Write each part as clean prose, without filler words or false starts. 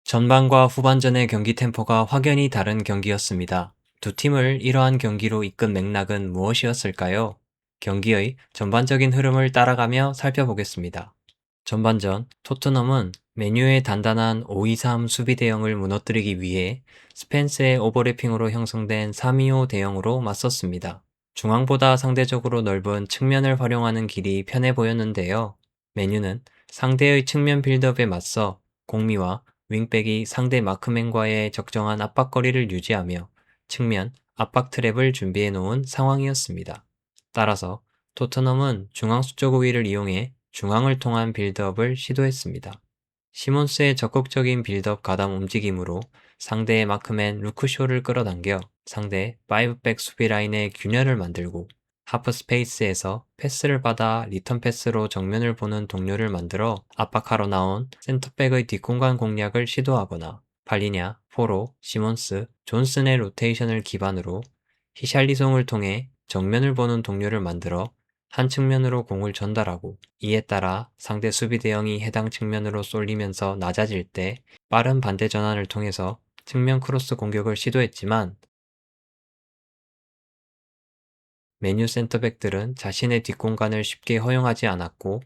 전반과 후반전의 경기 템포가 확연히 다른 경기였습니다. 두 팀을 이러한 경기로 이끈 맥락은 무엇이었을까요? 경기의 전반적인 흐름을 따라가며 살펴보겠습니다. 전반전, 토트넘은 메뉴의 단단한 5-2-3 수비 대형을 무너뜨리기 위해 스펜스의 오버래핑으로 형성된 3-2-5 대형으로 맞섰습니다. 중앙보다 상대적으로 넓은 측면을 활용하는 길이 편해 보였는데요. 메뉴는 상대의 측면 빌드업에 맞서 공미와 윙백이 상대 마크맨과의 적정한 압박거리를 유지하며 측면 압박 트랩을 준비해 놓은 상황이었습니다. 따라서 토트넘은 중앙 수적 우위를 이용해 중앙을 통한 빌드업을 시도했습니다. 시몬스의 적극적인 빌드업 가담 움직임으로 상대의 마크맨 루크쇼를 끌어당겨 상대 5백 수비 라인의 균열을 만들고 하프 스페이스에서 패스를 받아 리턴 패스로 정면을 보는 동료를 만들어 압박하러 나온 센터백의 뒷공간 공략을 시도하거나 팔리냐, 포로, 시몬스, 존슨의 로테이션을 기반으로 히샬리송을 통해 정면을 보는 동료를 만들어 한 측면으로 공을 전달하고 이에 따라 상대 수비 대형이 해당 측면으로 쏠리면서 낮아질 때 빠른 반대 전환을 통해서 측면 크로스 공격을 시도했지만 메뉴 센터백들은 자신의 뒷공간을 쉽게 허용하지 않았고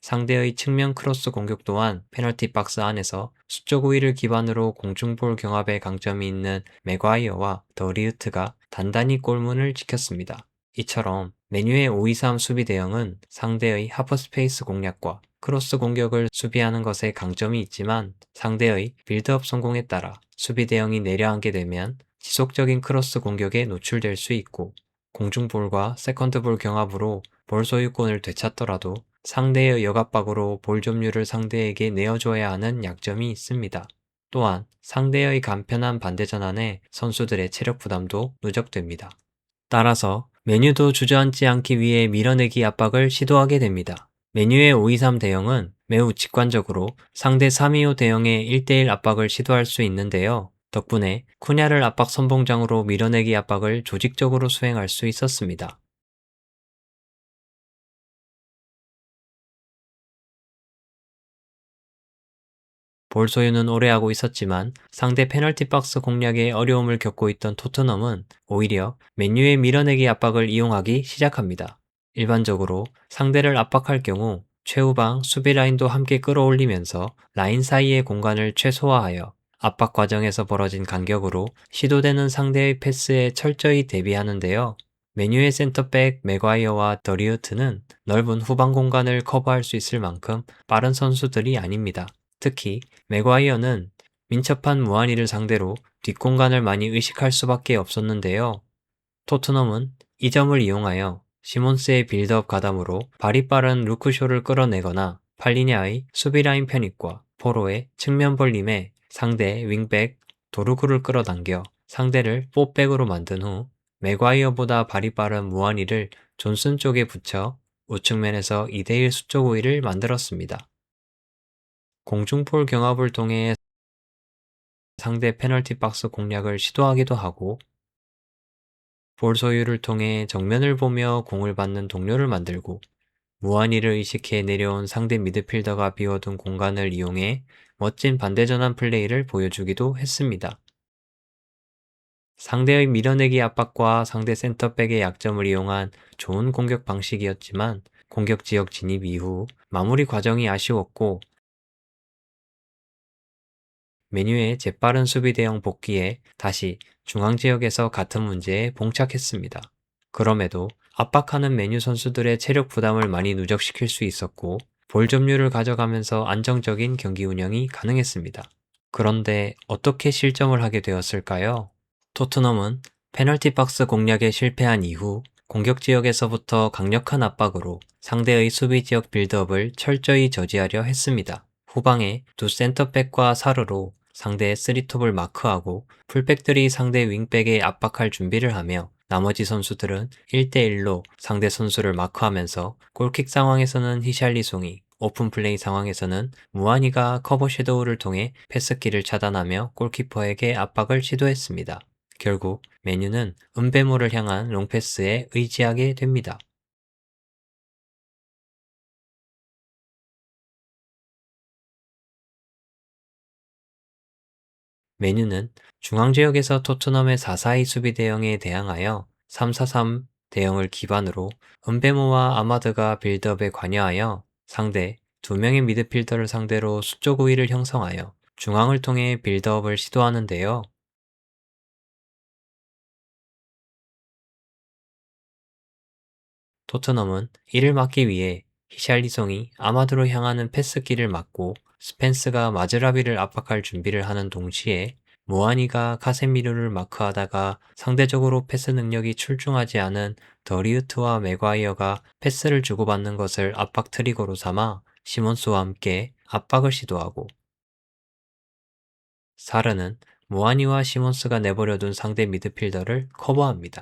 상대의 측면 크로스 공격 또한 페널티 박스 안에서 수적 우위를 기반으로 공중볼 경합에 강점이 있는 맥과이어와 더 리우트가 단단히 골문을 지켰습니다. 이처럼 메뉴의 5-2-3 수비 대형은 상대의 하프 스페이스 공략과 크로스 공격을 수비하는 것에 강점이 있지만 상대의 빌드업 성공에 따라 수비 대형이 내려앉게 되면 지속적인 크로스 공격에 노출될 수 있고 공중볼과 세컨드볼 경합으로 볼 소유권을 되찾더라도 상대의 역압박으로 볼 점유를 상대에게 내어줘야 하는 약점이 있습니다. 또한 상대의 간편한 반대 전환에 선수들의 체력 부담도 누적됩니다. 따라서 메뉴도 주저앉지 않기 위해 밀어내기 압박을 시도하게 됩니다. 메뉴의 5-2-3 대형은 매우 직관적으로 상대 3-2-5 대형의 1대1 압박을 시도할 수 있는데요. 덕분에 쿠냐를 압박 선봉장으로 밀어내기 압박을 조직적으로 수행할 수 있었습니다. 볼 소유는 오래 하고 있었지만 상대 페널티 박스 공략에 어려움을 겪고 있던 토트넘은 오히려 맨유의 밀어내기 압박을 이용하기 시작합니다. 일반적으로 상대를 압박할 경우 최후방 수비 라인도 함께 끌어올리면서 라인 사이의 공간을 최소화하여 압박 과정에서 벌어진 간격으로 시도되는 상대의 패스에 철저히 대비하는데요. 맨유의 센터백 맥과이어와 더리우트는 넓은 후방 공간을 커버할 수 있을 만큼 빠른 선수들이 아닙니다. 특히 맥과이어는 민첩한 무한이를 상대로 뒷공간을 많이 의식할 수밖에 없었는데요. 토트넘은 이 점을 이용하여 시몬스의 빌드업 가담으로 발이 빠른 루크쇼를 끌어내거나 팔리냐의 수비라인 편입과 포로의 측면 벌림에 상대 윙백 도르구를 끌어당겨 상대를 4백으로 만든 후 맥과이어보다 발이 빠른 무한이를 존슨 쪽에 붙여 우측면에서 2대1 수적 우위를 만들었습니다. 공중볼 경합을 통해 상대 페널티 박스 공략을 시도하기도 하고 볼 소유를 통해 정면을 보며 공을 받는 동료를 만들고 무한히를 의식해 내려온 상대 미드필더가 비워둔 공간을 이용해 멋진 반대전환 플레이를 보여주기도 했습니다. 상대의 밀어내기 압박과 상대 센터백의 약점을 이용한 좋은 공격 방식이었지만 공격 지역 진입 이후 마무리 과정이 아쉬웠고 메뉴의 재빠른 수비 대형 복귀에 다시 중앙 지역에서 같은 문제에 봉착했습니다. 그럼에도 압박하는 메뉴 선수들의 체력 부담을 많이 누적시킬 수 있었고 볼 점유를 가져가면서 안정적인 경기 운영이 가능했습니다. 그런데 어떻게 실점을 하게 되었을까요? 토트넘은 페널티 박스 공략에 실패한 이후 공격 지역에서부터 강력한 압박으로 상대의 수비 지역 빌드업을 철저히 저지하려 했습니다. 후방에 두 센터백과 사르로 상대의 쓰리톱을 마크하고 풀백들이 상대 윙백에 압박할 준비를 하며 나머지 선수들은 1대1로 상대 선수를 마크하면서 골킥 상황에서는 히샬리송이, 오픈 플레이 상황에서는 무한이가 커버 섀도우를 통해 패스키를 차단하며 골키퍼에게 압박을 시도했습니다. 결국 메뉴는 은배모를 향한 롱패스에 의지하게 됩니다. 메뉴는 중앙 지역에서 토트넘의 4-4-2 수비 대형에 대항하여 3-4-3 대형을 기반으로 은베모와 아마드가 빌드업에 관여하여 상대 2명의 미드필더를 상대로 수적 우위를 형성하여 중앙을 통해 빌드업을 시도하는데요. 토트넘은 이를 막기 위해 히샬리송이 아마드로 향하는 패스기를 막고 스펜스가 마즈라비를 압박할 준비를 하는 동시에 모하니가 카세미르를 마크하다가 상대적으로 패스 능력이 출중하지 않은 더리우트와 맥과이어가 패스를 주고받는 것을 압박 트리거로 삼아 시몬스와 함께 압박을 시도하고, 사르는 모하니와 시몬스가 내버려둔 상대 미드필더를 커버합니다.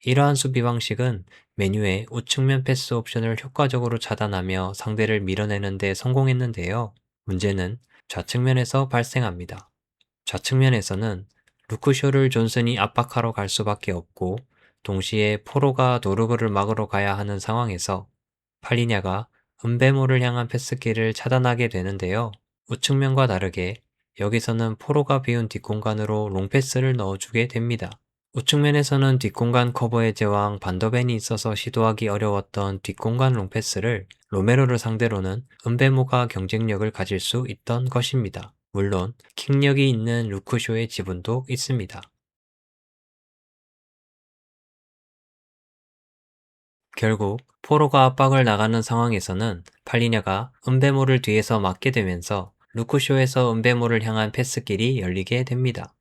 이러한 수비 방식은 메뉴의 우측면 패스 옵션을 효과적으로 차단하며 상대를 밀어내는 데 성공했는데요. 문제는 좌측면에서 발생합니다. 좌측면에서는 루크쇼를 존슨이 압박하러 갈 수밖에 없고, 동시에 포로가 도르그를 막으러 가야 하는 상황에서 팔리냐가 은베모를 향한 패스기를 차단하게 되는데요. 우측면과 다르게 여기서는 포로가 비운 뒷공간으로 롱패스를 넣어주게 됩니다. 우측면에서는 뒷공간 커버의 제왕 반더벤이 있어서 시도하기 어려웠던 뒷공간 롱패스를 로메로를 상대로는 은베모가 경쟁력을 가질 수 있던 것입니다. 물론 킥력이 있는 루크쇼의 지분도 있습니다. 결국 포로가 압박을 나가는 상황에서는 팔리냐가 은베모를 뒤에서 막게 되면서 루크쇼에서 은베모를 향한 패스길이 열리게 됩니다.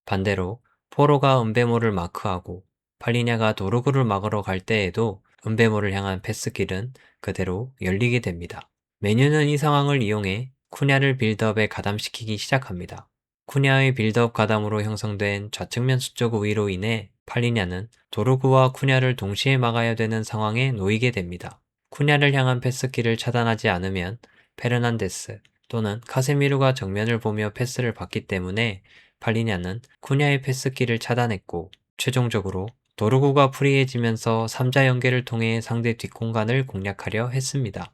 반대로 포로가 은베모를 마크하고 팔리냐가 도르구를 막으러 갈 때에도 은베모를 향한 패스길은 그대로 열리게 됩니다. 메뉴는 이 상황을 이용해 쿠냐를 빌드업에 가담시키기 시작합니다. 쿠냐의 빌드업 가담으로 형성된 좌측면 수적 우위로 인해 팔리냐는 도르구와 쿠냐를 동시에 막아야 되는 상황에 놓이게 됩니다. 쿠냐를 향한 패스길을 차단하지 않으면 페르난데스 또는 카세미르가 정면을 보며 패스를 받기 때문에 팔리냐는 쿠냐의 패스키를 차단했고, 최종적으로 도르구가 프리해지면서 3자 연계를 통해 상대 뒷공간을 공략하려 했습니다.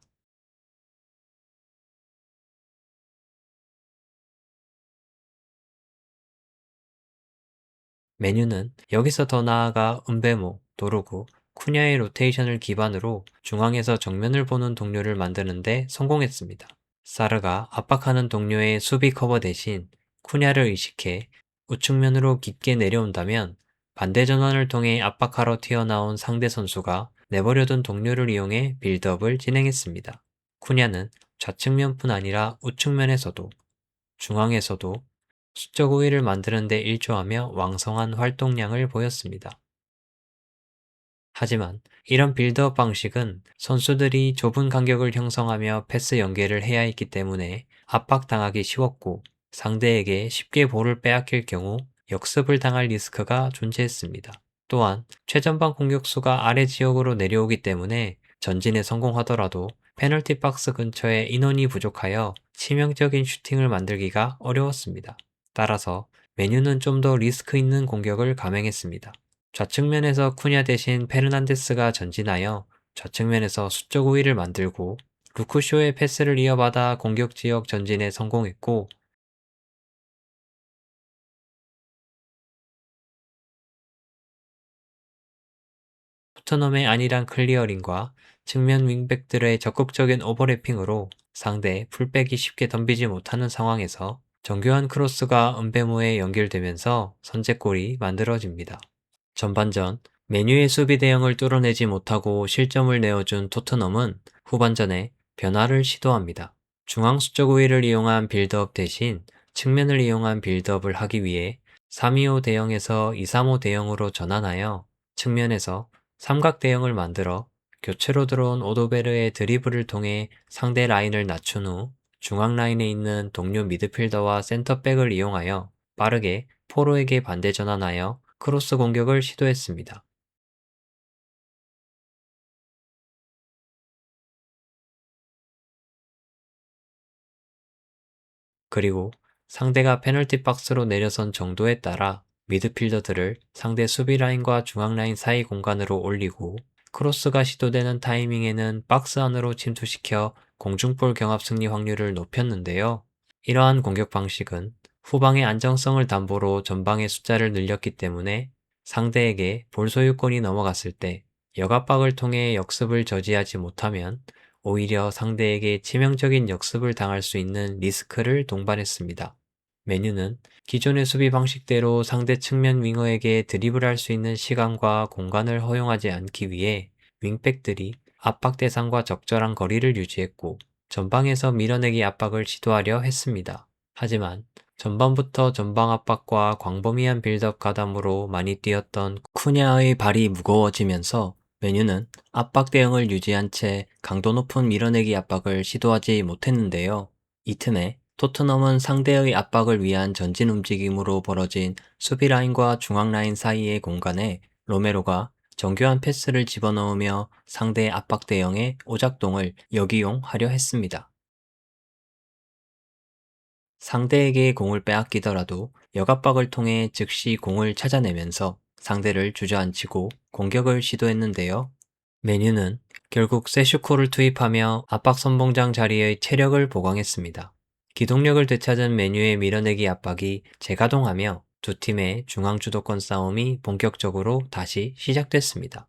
메뉴는 여기서 더 나아가 은베모, 도르구, 쿠냐의 로테이션을 기반으로 중앙에서 정면을 보는 동료를 만드는데 성공했습니다. 사르가 압박하는 동료의 수비 커버 대신 쿠냐를 의식해 우측면으로 깊게 내려온다면, 반대 전환을 통해 압박하러 튀어나온 상대 선수가 내버려둔 동료를 이용해 빌드업을 진행했습니다. 쿠냐는 좌측면뿐 아니라 우측면에서도 중앙에서도 수적 우위를 만드는 데 일조하며 왕성한 활동량을 보였습니다. 하지만 이런 빌드업 방식은 선수들이 좁은 간격을 형성하며 패스 연계를 해야 했기 때문에 압박당하기 쉬웠고, 상대에게 쉽게 볼을 빼앗길 경우 역습을 당할 리스크가 존재했습니다. 또한 최전방 공격수가 아래 지역으로 내려오기 때문에 전진에 성공하더라도 페널티 박스 근처에 인원이 부족하여 치명적인 슈팅을 만들기가 어려웠습니다. 따라서 메뉴는 좀 더 리스크 있는 공격을 감행했습니다. 좌측면에서 쿠냐 대신 페르난데스가 전진하여 좌측면에서 수적 우위를 만들고, 루크쇼의 패스를 이어받아 공격 지역 전진에 성공했고, 토트넘의 안일한 클리어링과 측면 윙백들의 적극적인 오버래핑으로 상대 풀백이 쉽게 덤비지 못하는 상황에서 정교한 크로스가 은베모에 연결되면서 선제골이 만들어집니다. 전반전 메뉴의 수비 대응을 뚫어내지 못하고 실점을 내어준 토트넘은 후반전에 변화를 시도합니다. 중앙 수적 우위를 이용한 빌드업 대신 측면을 이용한 빌드업을 하기 위해 3-2-5 대형에서 2-3-5 대형으로 전환하여 측면에서 삼각 대형을 만들어 교체로 들어온 오도베르의 드리블을 통해 상대 라인을 낮춘 후 중앙 라인에 있는 동료 미드필더와 센터백을 이용하여 빠르게 포로에게 반대 전환하여 크로스 공격을 시도했습니다. 그리고 상대가 페널티 박스로 내려선 정도에 따라 미드필더들을 상대 수비 라인과 중앙 라인 사이 공간으로 올리고 크로스가 시도되는 타이밍에는 박스 안으로 침투시켜 공중볼 경합 승리 확률을 높였는데요. 이러한 공격 방식은 후방의 안정성을 담보로 전방의 숫자를 늘렸기 때문에 상대에게 볼 소유권이 넘어갔을 때 역압박을 통해 역습을 저지하지 못하면 오히려 상대에게 치명적인 역습을 당할 수 있는 리스크를 동반했습니다. 메뉴는 기존의 수비 방식대로 상대 측면 윙어에게 드리블할 수 있는 시간과 공간을 허용하지 않기 위해 윙백들이 압박 대상과 적절한 거리를 유지했고 전방에서 밀어내기 압박을 시도하려 했습니다. 하지만 전반부터 전방 압박과 광범위한 빌드업 가담으로 많이 뛰었던 쿠냐의 발이 무거워지면서 메뉴는 압박 대응을 유지한 채 강도 높은 밀어내기 압박을 시도하지 못했는데요. 이 틈에 토트넘은 상대의 압박을 위한 전진 움직임으로 벌어진 수비 라인과 중앙 라인 사이의 공간에 로메로가 정교한 패스를 집어넣으며 상대의 압박 대응에 오작동을 역이용하려 했습니다. 상대에게 공을 빼앗기더라도 역압박을 통해 즉시 공을 찾아내면서 상대를 주저앉히고 공격을 시도했는데요. 메뉴는 결국 세슈코를 투입하며 압박 선봉장 자리의 체력을 보강했습니다. 기동력을 되찾은 메뉴의 밀어내기 압박이 재가동하며 두 팀의 중앙 주도권 싸움이 본격적으로 다시 시작됐습니다.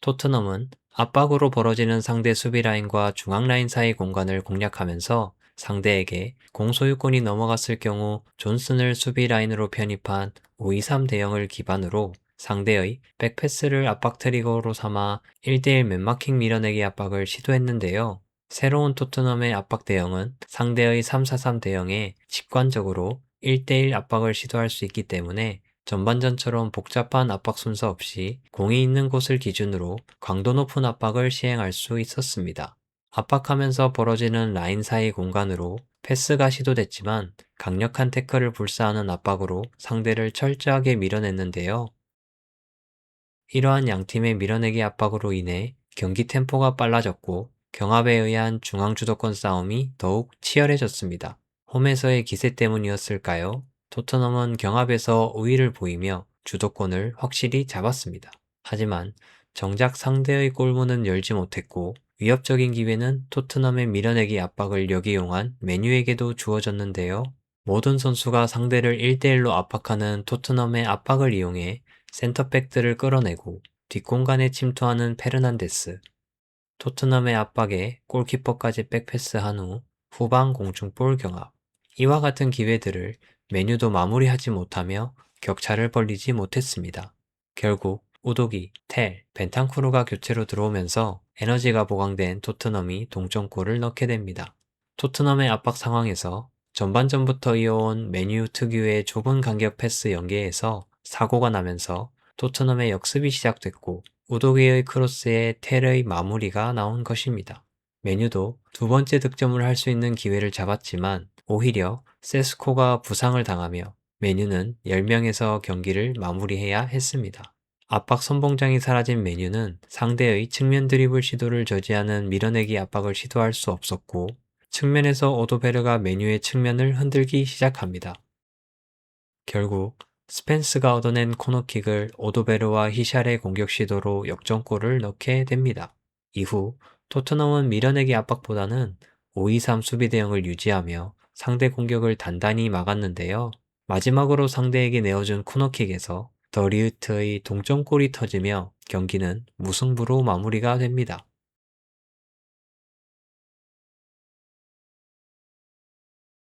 토트넘은 압박으로 벌어지는 상대 수비 라인과 중앙 라인 사이 공간을 공략하면서 상대에게 공소유권이 넘어갔을 경우 존슨을 수비 라인으로 편입한 5-2-3 대형을 기반으로 상대의 백패스를 압박 트리거로 삼아 1대1 맨마킹 밀어내기 압박을 시도했는데요. 새로운 토트넘의 압박 대형은 상대의 3-4-3 대형에 직관적으로 1대1 압박을 시도할 수 있기 때문에 전반전처럼 복잡한 압박 순서 없이 공이 있는 곳을 기준으로 강도 높은 압박을 시행할 수 있었습니다. 압박하면서 벌어지는 라인 사이 공간으로 패스가 시도됐지만 강력한 태클을 불사하는 압박으로 상대를 철저하게 밀어냈는데요. 이러한 양팀의 밀어내기 압박으로 인해 경기 템포가 빨라졌고 경합에 의한 중앙 주도권 싸움이 더욱 치열해졌습니다. 홈에서의 기세 때문이었을까요? 토트넘은 경합에서 우위를 보이며 주도권을 확실히 잡았습니다. 하지만 정작 상대의 골문은 열지 못했고 위협적인 기회는 토트넘의 밀어내기 압박을 역이용한 메뉴에게도 주어졌는데요. 모든 선수가 상대를 1대1로 압박하는 토트넘의 압박을 이용해 센터백들을 끌어내고 뒷공간에 침투하는 페르난데스, 토트넘의 압박에 골키퍼까지 백패스한 후 후방 공중볼 경합. 이와 같은 기회들을 메뉴도 마무리하지 못하며 격차를 벌리지 못했습니다. 결국 우도기, 텔, 벤탄쿠르가 교체로 들어오면서 에너지가 보강된 토트넘이 동점골을 넣게 됩니다. 토트넘의 압박 상황에서 전반전부터 이어온 메뉴 특유의 좁은 간격 패스 연계에서 사고가 나면서 토트넘의 역습이 시작됐고 우도기의 크로스에 텔의 마무리가 나온 것입니다. 메뉴도 두 번째 득점을 할 수 있는 기회를 잡았지만 오히려 세스코가 부상을 당하며 메뉴는 10명에서 경기를 마무리해야 했습니다. 압박 선봉장이 사라진 메뉴는 상대의 측면 드리블 시도를 저지하는 밀어내기 압박을 시도할 수 없었고 측면에서 오도베르가 메뉴의 측면을 흔들기 시작합니다. 결국 스펜스가 얻어낸 코너킥을 오도베르와 히샬의 공격 시도로 역전골을 넣게 됩니다. 이후 토트넘은 밀어내기 압박보다는 5-2-3 수비 대응을 유지하며 상대 공격을 단단히 막았는데요. 마지막으로 상대에게 내어준 코너킥에서 더리우트의 동점골이 터지며 경기는 무승부로 마무리가 됩니다.